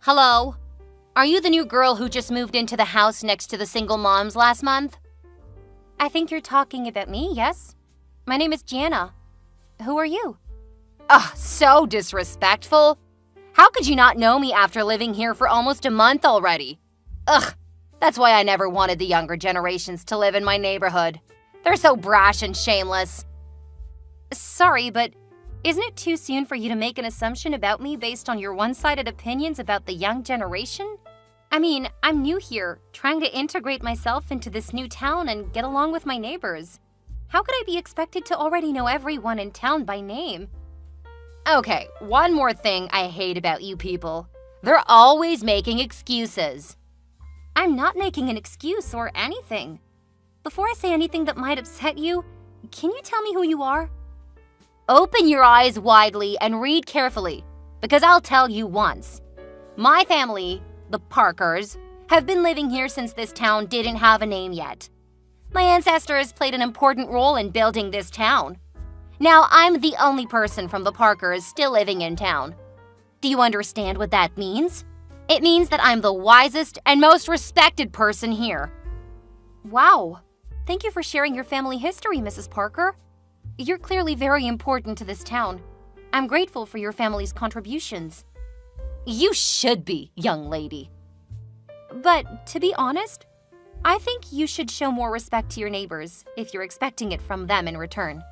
Hello? Are you the new girl who just moved into the house next to the single moms last month? I think you're talking about me, yes? My name is Gianna. Who are you? Ugh, so disrespectful. How could you not know me after living here for almost a month already? Ugh, that's why I never wanted the younger generations to live in my neighborhood. They're so brash and shameless. Sorry, but isn't it too soon for you to make an assumption about me based on your one-sided opinions about the young generation? I mean, I'm new here, trying to integrate myself into this new town and get along with my neighbors. How could I be expected to already know everyone in town by name? Okay, one more thing I hate about you people. They're always making excuses. I'm not making an excuse or anything. Before I say anything that might upset you, can you tell me who you are? Open your eyes widely and read carefully, because I'll tell you once. My family, the Parkers, have been living here since this town didn't have a name yet. My ancestors played an important role in building this town. Now I'm the only person from the Parkers still living in town. Do you understand what that means? It means that I'm the wisest and most respected person here. Wow. Thank you for sharing your family history, Mrs. Parker. You're clearly very important to this town. I'm grateful for your family's contributions. You should be, young lady. But to be honest, I think you should show more respect to your neighbors if you're expecting it from them in return.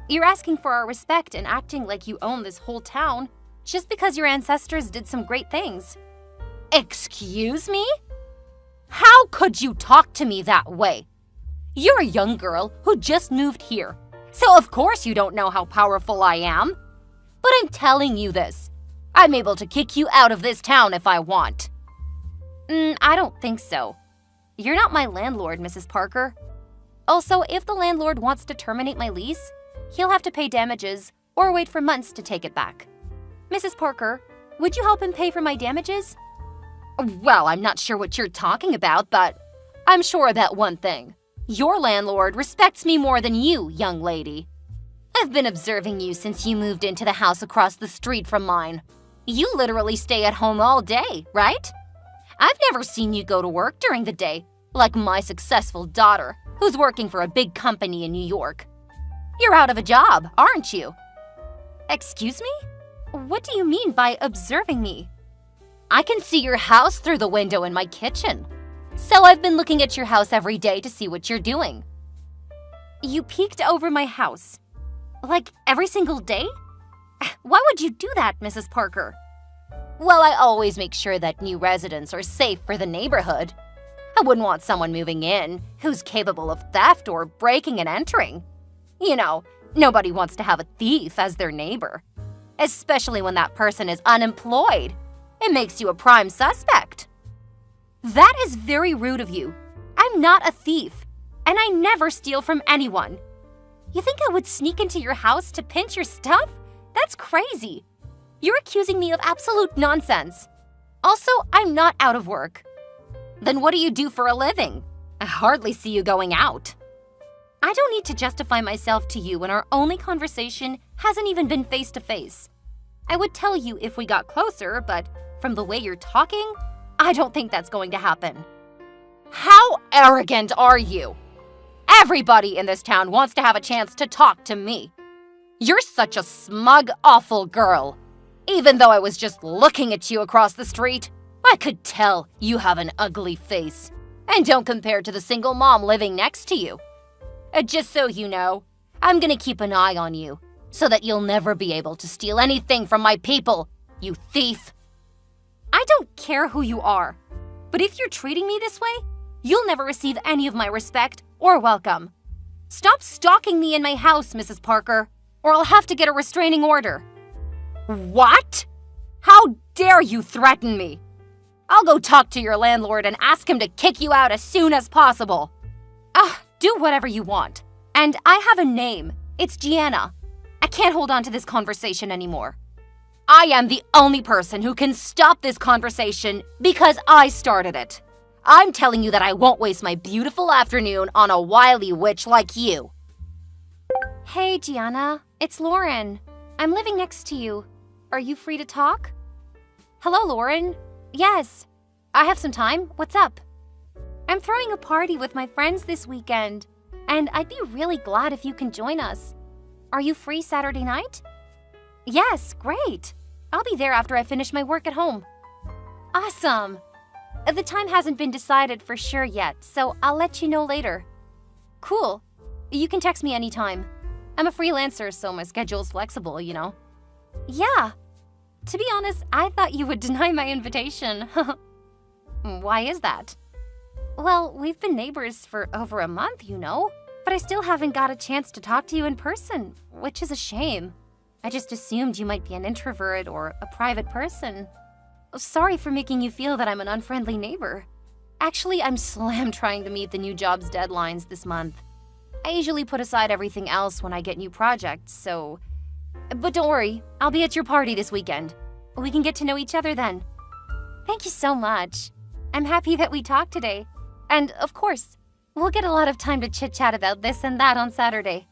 You're asking for our respect and acting like you own this whole town just because your ancestors did some great things. Excuse me? How could you talk to me that way? You're a young girl who just moved here, so of course you don't know how powerful I am. But I'm telling you this. I'm able to kick you out of this town if I want. I don't think so. You're not my landlord, Mrs. Parker. Also, if the landlord wants to terminate my lease, he'll have to pay damages or wait for months to take it back. Mrs. Parker, would you help him pay for my damages? Well, I'm not sure what you're talking about, but I'm sure about one thing. Your landlord respects me more than you, young lady. I've been observing you since you moved into the house across the street from mine. You literally stay at home all day, right? I've never seen you go to work during the day, like my successful daughter, who's working for a big company in New York. You're out of a job, aren't you? Excuse me? What do you mean by observing me? I can see your house through the window in my kitchen. So I've been looking at your house every day to see what you're doing. You peeked over my house? Like every single day? Why would you do that, Mrs. Parker? Well, I always make sure that new residents are safe for the neighborhood. I wouldn't want someone moving in who's capable of theft or breaking and entering. You know, nobody wants to have a thief as their neighbor, especially when that person is unemployed. It makes you a prime suspect. That is very rude of you. I'm not a thief, and I never steal from anyone. You think I would sneak into your house to pinch your stuff? That's crazy. You're accusing me of absolute nonsense. Also, I'm not out of work. Then what do you do for a living? I hardly see you going out. I don't need to justify myself to you when our only conversation hasn't even been face-to-face. I would tell you if we got closer, but from the way you're talking, I don't think that's going to happen. How arrogant are you? Everybody in this town wants to have a chance to talk to me. You're such a smug, awful girl. Even though I was just looking at you across the street, I could tell you have an ugly face. And don't compare to the single mom living next to you. Just so you know, I'm gonna keep an eye on you, so that you'll never be able to steal anything from my people, you thief. I don't care who you are, but if you're treating me this way, you'll never receive any of my respect or welcome. Stop stalking me in my house, Mrs. Parker, or I'll have to get a restraining order. What? How dare you threaten me? I'll go talk to your landlord and ask him to kick you out as soon as possible. Do whatever you want. And I have a name. It's Gianna. I can't hold on to this conversation anymore. I am the only person who can stop this conversation because I started it. I'm telling you that I won't waste my beautiful afternoon on a wily witch like you. Hey, Gianna. It's Lauren. I'm living next to you. Are you free to talk? Hello, Lauren. Yes, I have some time. What's up? I'm throwing a party with my friends this weekend, and I'd be really glad if you can join us. Are you free Saturday night? Yes, great. I'll be there after I finish my work at home. Awesome. The time hasn't been decided for sure yet, so I'll let you know later. Cool. You can text me anytime. I'm a freelancer, so my schedule's flexible, you know. Yeah. To be honest, I thought you would deny my invitation. Why is that? Well, we've been neighbors for over a month, you know, but I still haven't got a chance to talk to you in person, which is a shame. I just assumed you might be an introvert or a private person. Sorry for making you feel that I'm an unfriendly neighbor. Actually, I'm slammed trying to meet the new job's deadlines this month. I usually put aside everything else when I get new projects, so... But don't worry, I'll be at your party this weekend. We can get to know each other then. Thank you so much. I'm happy that we talked today. And, of course, we'll get a lot of time to chit-chat about this and that on Saturday.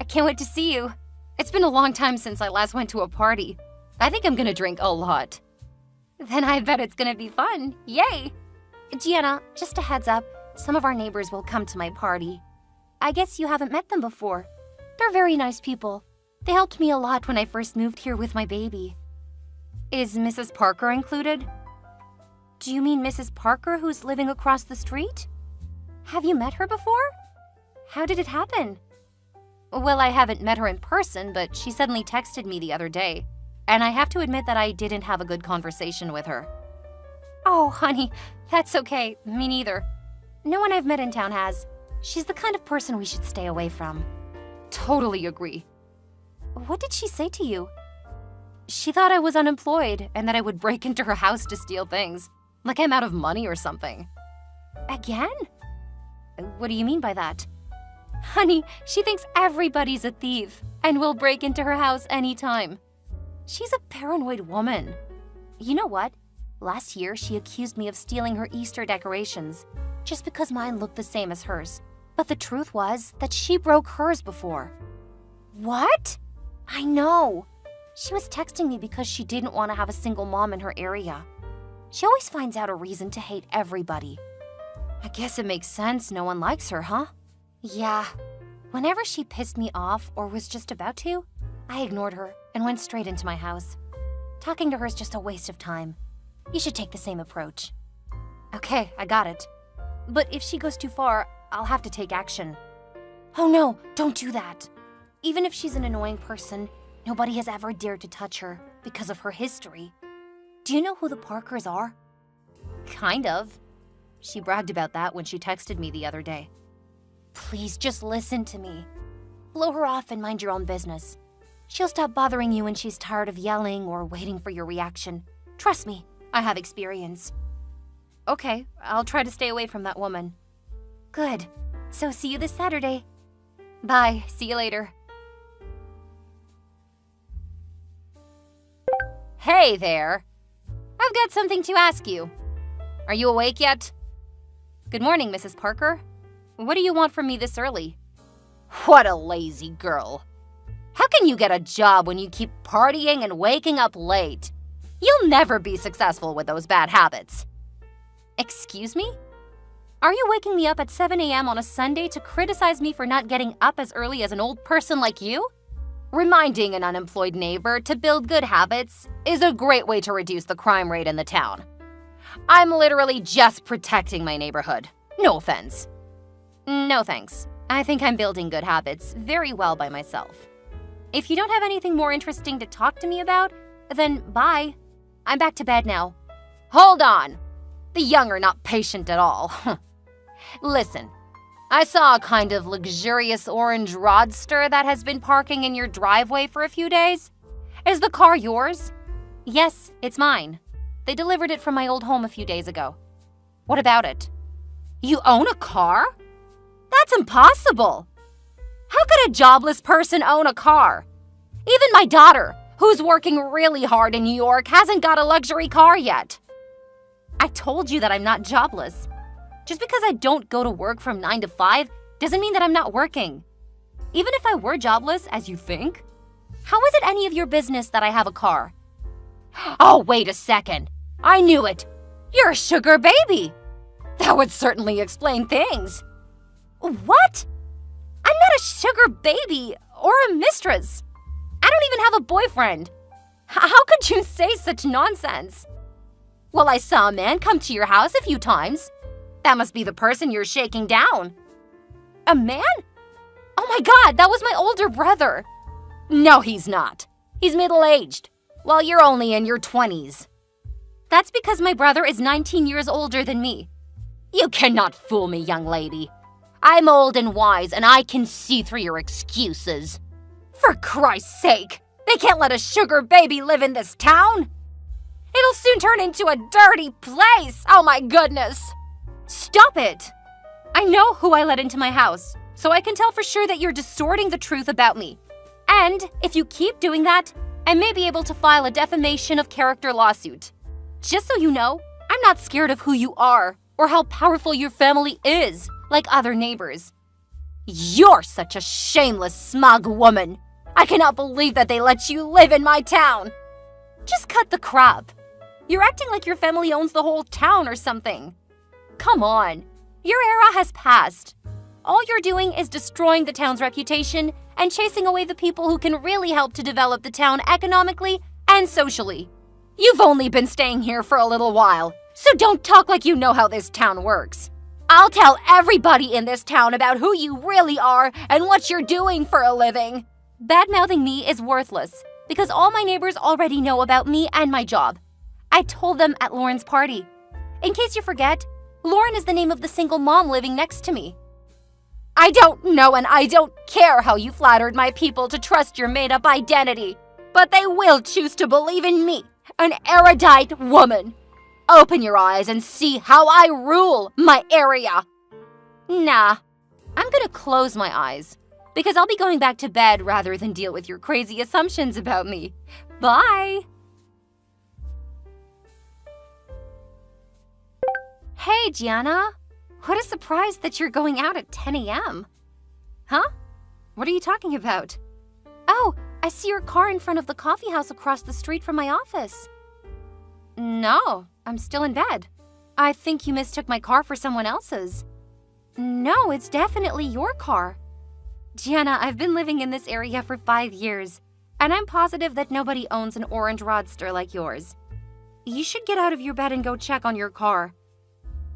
I can't wait to see you. It's been a long time since I last went to a party. I think I'm gonna drink a lot. Then I bet it's gonna be fun. Yay! Gianna, just a heads up, some of our neighbors will come to my party. I guess you haven't met them before. They're very nice people. They helped me a lot when I first moved here with my baby. Is Mrs. Parker included? Do you mean Mrs. Parker who's living across the street? Have you met her before? How did it happen? Well, I haven't met her in person, but she suddenly texted me the other day, and I have to admit that I didn't have a good conversation with her. Oh, honey, that's okay. Me neither. No one I've met in town has. She's the kind of person we should stay away from. Totally agree. What did she say to you? She thought I was unemployed and that I would break into her house to steal things, like I'm out of money or something. Again? What do you mean by that? Honey, she thinks everybody's a thief and will break into her house anytime. She's a paranoid woman. You know what? Last year, she accused me of stealing her Easter decorations just because mine looked the same as hers. But the truth was that she broke hers before. What? I know. She was texting me because she didn't want to have a single mom in her area. She always finds out a reason to hate everybody. I guess it makes sense no one likes her, huh? Yeah. Whenever she pissed me off or was just about to, I ignored her and went straight into my house. Talking to her is just a waste of time. You should take the same approach. Okay, I got it. But if she goes too far, I'll have to take action. Oh no, don't do that. Even if she's an annoying person, nobody has ever dared to touch her because of her history. Do you know who the Parkers are? Kind of. She bragged about that when she texted me the other day. Please just listen to me. Blow her off and mind your own business. She'll stop bothering you when she's tired of yelling or waiting for your reaction. Trust me, I have experience. Okay, I'll try to stay away from that woman. Good. So see you this Saturday. Bye. See you later. Hey there. I've got something to ask you. Are you awake yet? Good morning, Mrs. Parker. What do you want from me this early? What a lazy girl. How can you get a job when you keep partying and waking up late? You'll never be successful with those bad habits. Excuse me? Are you waking me up at 7 a.m. on a Sunday to criticize me for not getting up as early as an old person like you? Reminding an unemployed neighbor to build good habits is a great way to reduce the crime rate in the town. I'm literally just protecting my neighborhood. No offense. No thanks. I think I'm building good habits very well by myself. If you don't have anything more interesting to talk to me about, then bye. I'm back to bed now. Hold on. The young are not patient at all. Listen, I saw a kind of luxurious orange roadster that has been parking in your driveway for a few days. Is the car yours? Yes, it's mine. They delivered it from my old home a few days ago. What about it? You own a car? That's impossible. How could a jobless person own a car? Even my daughter, who's working really hard in New York, hasn't got a luxury car yet. I told you that I'm not jobless. Just because I don't go to work from 9 to 5 doesn't mean that I'm not working. Even if I were jobless, as you think, how is it any of your business that I have a car? Oh, wait a second. I knew it. You're a sugar baby. That would certainly explain things. What? I'm not a sugar baby or a mistress. I don't even have a boyfriend. How could you say such nonsense? Well, I saw a man come to your house a few times. That must be the person you're shaking down. A man? Oh my God, that was my older brother. No, he's not. He's middle-aged, while you're only in your 20s. That's because my brother is 19 years older than me. You cannot fool me, young lady. I'm old and wise, and I can see through your excuses. For Christ's sake, they can't let a sugar baby live in this town. It'll soon turn into a dirty place. Oh my goodness. Stop it. I know who I let into my house, so I can tell for sure that you're distorting the truth about me. And if you keep doing that, I may be able to file a defamation of character lawsuit. Just so you know, I'm not scared of who you are or how powerful your family is, like other neighbors. You're such a shameless, smug woman. I cannot believe that they let you live in my town. Just cut the crap. You're acting like your family owns the whole town or something. Come on, your era has passed. All you're doing is destroying the town's reputation and chasing away the people who can really help to develop the town economically and socially. You've only been staying here for a little while, so don't talk like you know how this town works. I'll tell everybody in this town about who you really are and what you're doing for a living. Bad-mouthing me is worthless because all my neighbors already know about me and my job. I told them at Lauren's party. In case you forget, Lauren is the name of the single mom living next to me. I don't know and I don't care how you flattered my people to trust your made-up identity, but they will choose to believe in me, an erudite woman. Open your eyes and see how I rule my area. Nah, I'm gonna close my eyes because I'll be going back to bed rather than deal with your crazy assumptions about me. Bye! Hey, Gianna. What a surprise that you're going out at 10 a.m. Huh? What are you talking about? Oh, I see your car in front of the coffee house across the street from my office. No, I'm still in bed. I think you mistook my car for someone else's. No, it's definitely your car. Gianna, I've been living in this area for 5 years, and I'm positive that nobody owns an orange roadster like yours. You should get out of your bed and go check on your car.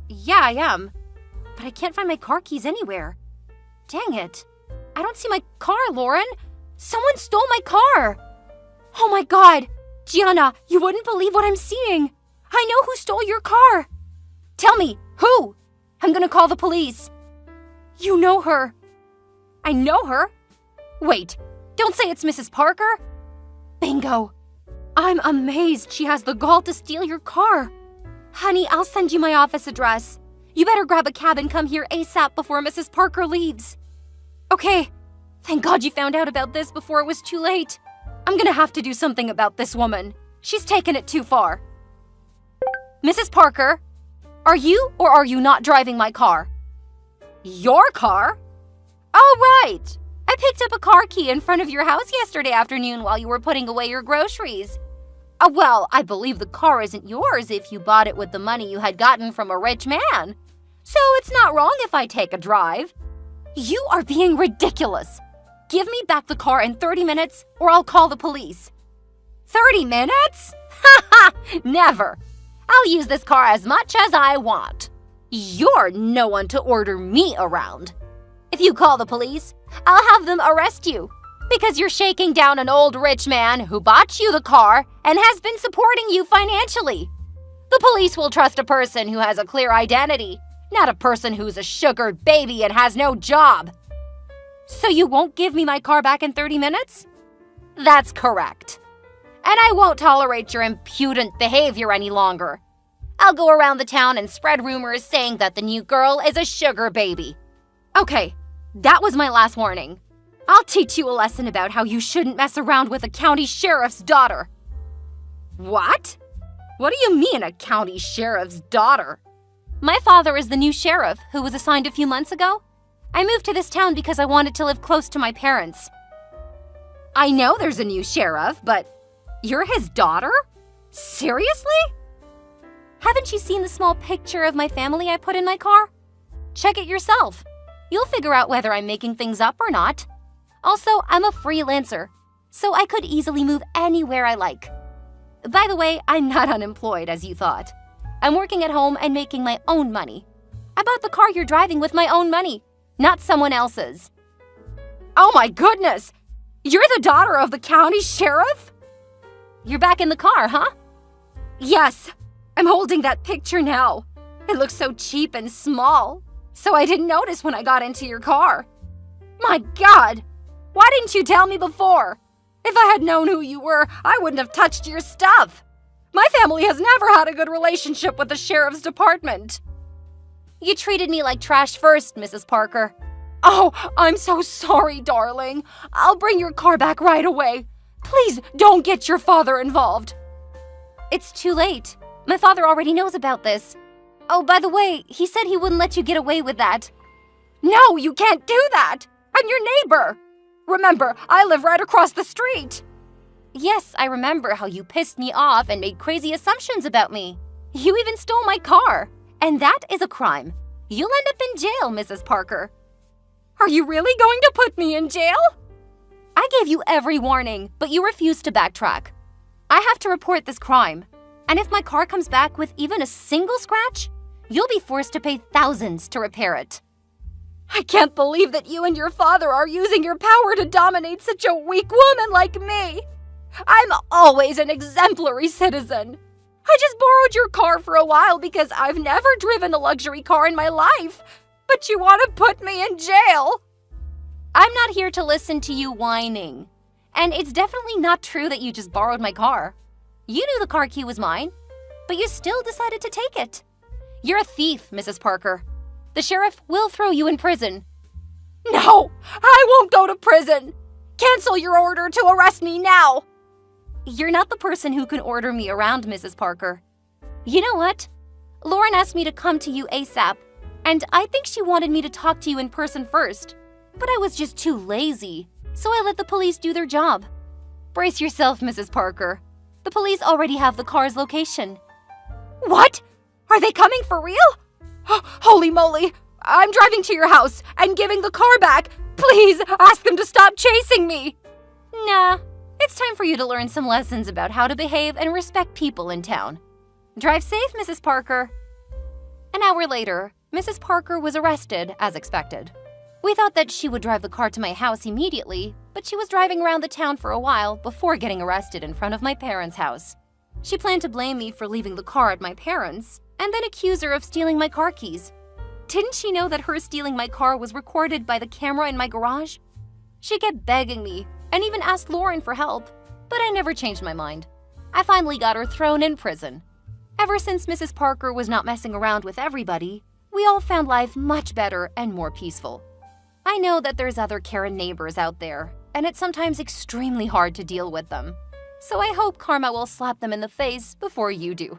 Yeah, I am. But I can't find my car keys anywhere. Dang it. I don't see my car, Lauren. Someone stole my car. Oh my God. Gianna, you wouldn't believe what I'm seeing. I know who stole your car. Tell me, who? I'm gonna call the police. You know her. I know her? Wait, don't say it's Mrs. Parker. Bingo. I'm amazed she has the gall to steal your car. Honey, I'll send you my office address. You better grab a cab and come here ASAP before Mrs. Parker leaves. Okay. Thank God you found out about this before it was too late. I'm gonna have to do something about this woman. She's taken it too far. Mrs. Parker, are you or are you not driving my car? Your car? Oh, right. I picked up a car key in front of your house yesterday afternoon while you were putting away your groceries. Well, I believe the car isn't yours if you bought it with the money you had gotten from a rich man. So it's not wrong if I take a drive. You are being ridiculous. Give me back the car in 30 minutes or I'll call the police. 30 minutes? Ha ha! Never. I'll use this car as much as I want. You're no one to order me around. If you call the police, I'll have them arrest you because you're shaking down an old rich man who bought you the car and has been supporting you financially. The police will trust a person who has a clear identity, not a person who's a sugared baby and has no job. So you won't give me my car back in 30 minutes? That's correct. And I won't tolerate your impudent behavior any longer. I'll go around the town and spread rumors saying that the new girl is a sugar baby. Okay, that was my last warning. I'll teach you a lesson about how you shouldn't mess around with a county sheriff's daughter. What? What do you mean, a county sheriff's daughter? My father is the new sheriff who was assigned a few months ago. I moved to this town because I wanted to live close to my parents. I know there's a new sheriff, but you're his daughter? Seriously? Haven't you seen the small picture of my family I put in my car? Check it yourself. You'll figure out whether I'm making things up or not. Also, I'm a freelancer, so I could easily move anywhere I like. By the way, I'm not unemployed as you thought. I'm working at home and making my own money. I bought the car you're driving with my own money, not someone else's. Oh my goodness! You're the daughter of the county sheriff? You're back in the car, huh? Yes, I'm holding that picture now. It looks so cheap and small, so I didn't notice when I got into your car. My God! Why didn't you tell me before? If I had known who you were, I wouldn't have touched your stuff. My family has never had a good relationship with the sheriff's department. You treated me like trash first, Mrs. Parker. Oh, I'm so sorry, darling. I'll bring your car back right away. Please don't get your father involved. It's too late. My father already knows about this. Oh, by the way, he said he wouldn't let you get away with that. No, you can't do that. I'm your neighbor. Remember, I live right across the street. Yes, I remember how you pissed me off and made crazy assumptions about me. You even stole my car. And that is a crime. You'll end up in jail, Mrs. Parker. Are you really going to put me in jail? I gave you every warning, but you refused to backtrack. I have to report this crime. And if my car comes back with even a single scratch, you'll be forced to pay thousands to repair it. I can't believe that you and your father are using your power to dominate such a weak woman like me. I'm always an exemplary citizen. I just borrowed your car for a while because I've never driven a luxury car in my life. But you want to put me in jail? I'm not here to listen to you whining. And it's definitely not true that you just borrowed my car. You knew the car key was mine, but you still decided to take it. You're a thief, Mrs. Parker. The sheriff will throw you in prison. No, I won't go to prison. Cancel your order to arrest me now. You're not the person who can order me around, Mrs. Parker. You know what? Lauren asked me to come to you ASAP, and I think she wanted me to talk to you in person first. But I was just too lazy, so I let the police do their job. Brace yourself, Mrs. Parker. The police already have the car's location. What? Are they coming for real? Holy moly! I'm driving to your house and giving the car back. Please ask them to stop chasing me. Nah, it's time for you to learn some lessons about how to behave and respect people in town. Drive safe, Mrs. Parker. An hour later, Mrs. Parker was arrested as expected. We thought that she would drive the car to my house immediately, but she was driving around the town for a while before getting arrested in front of my parents' house. She planned to blame me for leaving the car at my parents' and then accuse her of stealing my car keys. Didn't she know that her stealing my car was recorded by the camera in my garage? She kept begging me and even asked Lauren for help, but I never changed my mind. I finally got her thrown in prison. Ever since Mrs. Parker was not messing around with everybody, we all found life much better and more peaceful. I know that there's other Karen neighbors out there, and it's sometimes extremely hard to deal with them. So I hope karma will slap them in the face before you do.